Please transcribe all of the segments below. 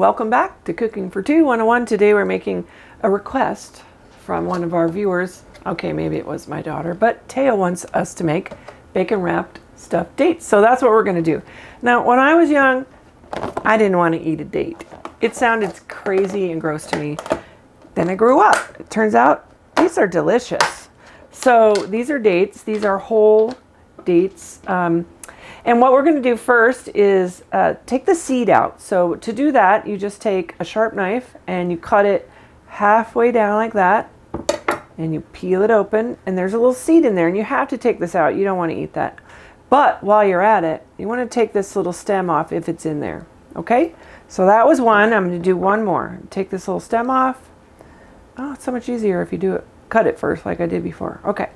welcome back to Cooking for Two 101. Today we're making a request from one of our viewers. Okay, maybe it was my daughter, but Taya wants us to make bacon wrapped stuffed dates. So that's what we're going to do. Now, when I was young, I didn't want to eat a date. It sounded crazy and gross to me. Then I grew up. It turns out these are delicious. So these are dates. These are whole dates. And what we're going to do first is take the seed out. So to do that, you just take a sharp knife and you cut it halfway down like that. And you peel it open. And there's a little seed in there. And you have to take this out. You don't want to eat that. But while you're at it, you want to take this little stem off if it's in there. Okay? So that was one. I'm going to do one more. Take this little stem off. Oh, it's so much easier if you do it. Cut it first like I did before. Okay.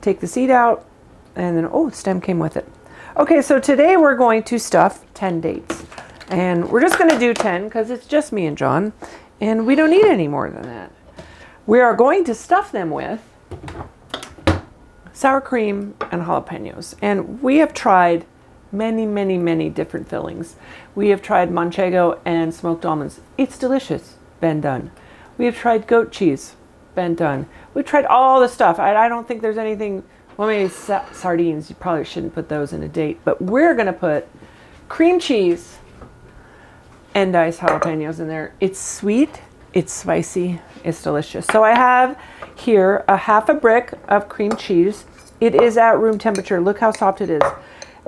Take the seed out. And then, oh, the stem came with it. Okay, so today we're going to stuff 10 dates. And we're just going to do 10 because it's just me and John. And we don't need any more than that. We are going to stuff them with sour cream and jalapeños. And we have tried many different fillings. We have tried manchego and smoked almonds. It's delicious. Been done. We have tried goat cheese. Been done. We've tried all the stuff. I don't think there's anything. Well, maybe sardines. You probably shouldn't put those in a date. But we're going to put cream cheese and diced jalapeños in there. It's sweet. It's spicy. It's delicious. So I have here a half a brick of cream cheese. It is at room temperature. Look how soft it is.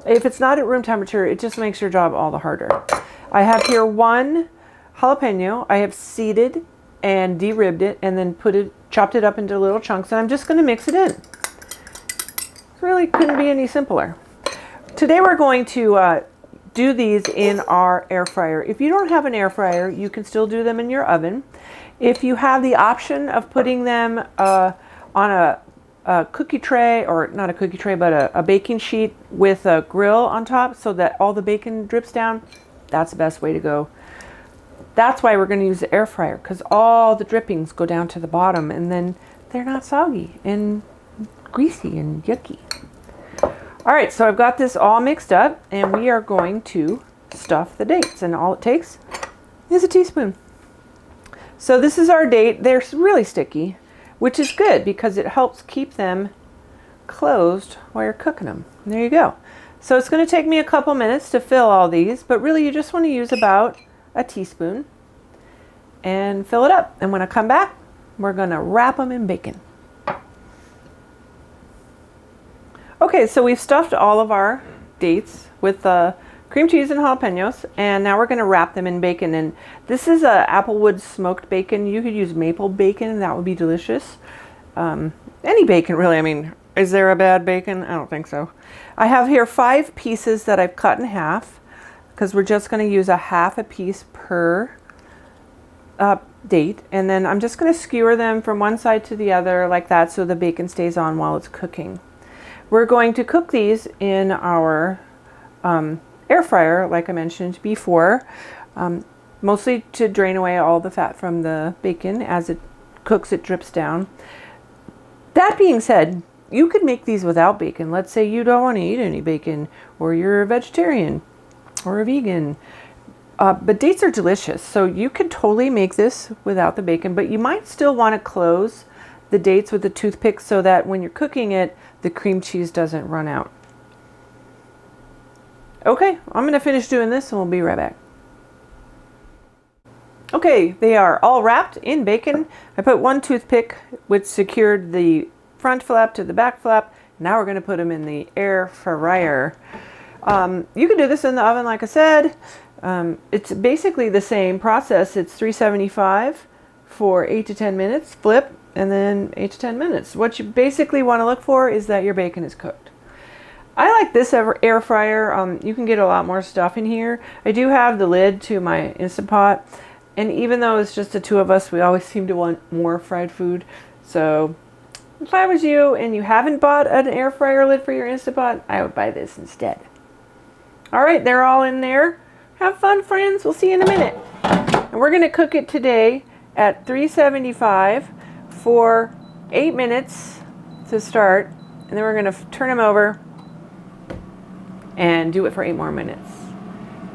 If it's not at room temperature, it just makes your job all the harder. I have here one jalapeno. I have seeded and de-ribbed it and then chopped it up into little chunks. And I'm just going to mix it in. Really couldn't be any simpler. Today we're going to do these in our air fryer. If you don't have an air fryer, you can still do them in your oven. If you have the option of putting them on a cookie tray, or not a cookie tray, but a baking sheet with a grill on top so that all the bacon drips down, that's the best way to go. That's why we're going to use the air fryer, because all the drippings go down to the bottom and then they're not soggy and greasy and yucky. All right, so I've got this all mixed up and we are going to stuff the dates, and all it takes is a teaspoon. So this is our date. They're really sticky, which is good because it helps keep them closed while you're cooking them. And there you go. So it's going to take me a couple minutes to fill all these, but really you just want to use about a teaspoon and fill it up. And when I come back, we're going to wrap them in bacon. Okay, so we've stuffed all of our dates with cream cheese and jalapeños, and now we're going to wrap them in bacon. And this is a applewood smoked bacon. You could use maple bacon, and that would be delicious. Any bacon, really. I mean, is there a bad bacon? I don't think so. I have here 5 pieces that I've cut in half, because we're just going to use a half a piece per date. And then I'm just going to skewer them from one side to the other like that so the bacon stays on while it's cooking. We're going to cook these in our air fryer, like I mentioned before, mostly to drain away all the fat from the bacon. As it cooks, it drips down. That being said, you could make these without bacon. Let's say you don't want to eat any bacon, or you're a vegetarian or a vegan. But dates are delicious, so you could totally make this without the bacon, but you might still want to close the dates with a toothpick so that when you're cooking it, the cream cheese doesn't run out. Okay, I'm going to finish doing this and we'll be right back. Okay, they are all wrapped in bacon. I put one toothpick which secured the front flap to the back flap. Now we're going to put them in the air fryer. You can do this in the oven, like I said. It's basically the same process. It's 375 for 8 to 10 minutes, flip, and then 8 to 10 minutes. What you basically want to look for is that your bacon is cooked. I like this air fryer. You can get a lot more stuff in here. I do have the lid to my Instant Pot, and even though it's just the two of us, we always seem to want more fried food. So if I was you and you haven't bought an air fryer lid for your Instant Pot, I would buy this instead. All right, they're all in there. Have fun, friends. We'll see you in a minute. And we're going to cook it today at 375 for 8 minutes to start, and then we're going to turn them over and do it for 8 more minutes.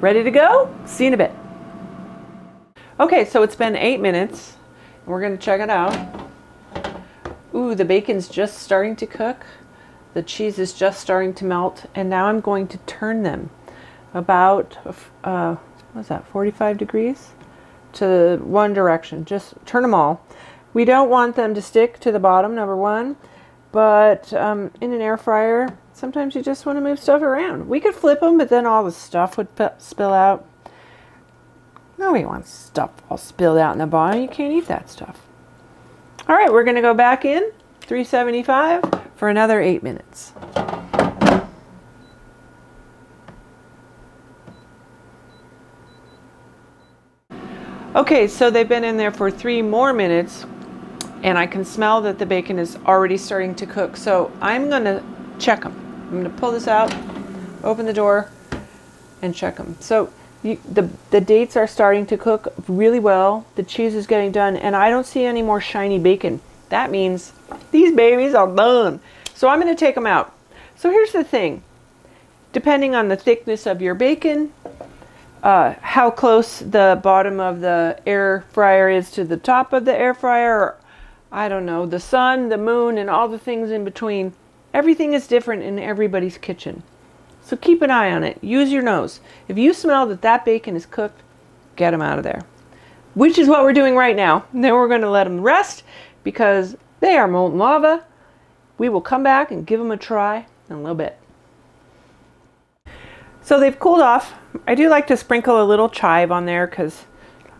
Ready to go? See you in a bit. Okay, so it's been 8 minutes. We're going to check it out. Ooh, the bacon's just starting to cook. The cheese is just starting to melt. And now I'm going to turn them about, what's that, 45 degrees? To one direction. Just turn them all. We don't want them to stick to the bottom, number one. But in an air fryer, sometimes you just want to move stuff around. We could flip them, but then all the stuff would spill out. Nobody wants stuff all spilled out in the bottom. You can't eat that stuff. All right, we're going to go back in 375 for another 8 minutes. Okay, so they've been in there for 3 more minutes, and I can smell that the bacon is already starting to cook. So I'm going to check them. I'm going to pull this out, open the door, and check them. So the dates are starting to cook really well. The cheese is getting done, and I don't see any more shiny bacon. That means these babies are done. So I'm going to take them out. So here's the thing. Depending on the thickness of your bacon, how close the bottom of the air fryer is to the top of the air fryer, or I don't know, the sun, the moon, and all the things in between. Everything is different in everybody's kitchen. So keep an eye on it. Use your nose. If you smell that that bacon is cooked, get them out of there. Which is what we're doing right now. Then we're going to let them rest because they are molten lava. We will come back and give them a try in a little bit. So they've cooled off. I do like to sprinkle a little chive on there because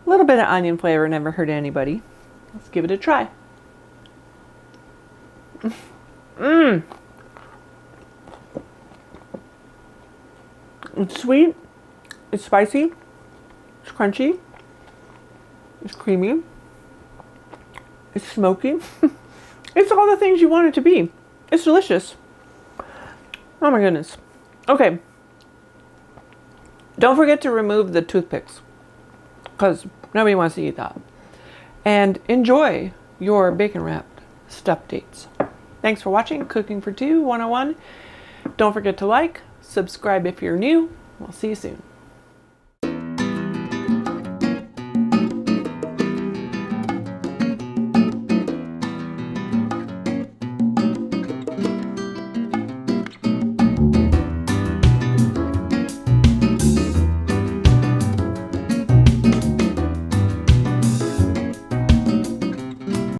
a little bit of onion flavor never hurt anybody. Let's give it a try. Mmm. It's sweet, it's spicy, it's crunchy, it's creamy, it's smoky. It's all the things you want it to be. It's delicious. Oh my goodness. Okay. Don't forget to remove the toothpicks because nobody wants to eat that. And enjoy your bacon wrapped stuffed dates. Thanks for watching Cooking for Two 101. Don't forget to like, subscribe if you're new. We'll see you soon.